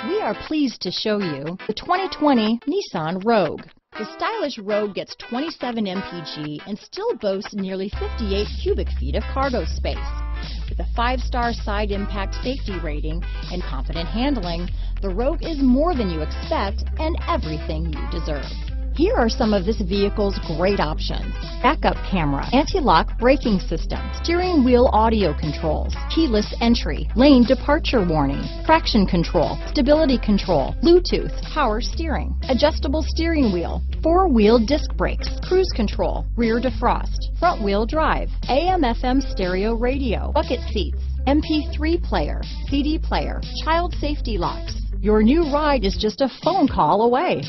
We are pleased to show you the 2020 Nissan Rogue. The stylish Rogue gets 27 mpg and still boasts nearly 58 cubic feet of cargo space. With a 5-star side impact safety rating and confident handling, the Rogue is more than you expect and everything you deserve. Here are some of this vehicle's great options: backup camera, anti-lock braking system, steering wheel audio controls, keyless entry, lane departure warning, traction control, stability control, Bluetooth, power steering, adjustable steering wheel, 4-wheel disc brakes, cruise control, rear defrost, front wheel drive, AM/FM stereo radio, bucket seats, MP3 player, CD player, child safety locks. Your new ride is just a phone call away.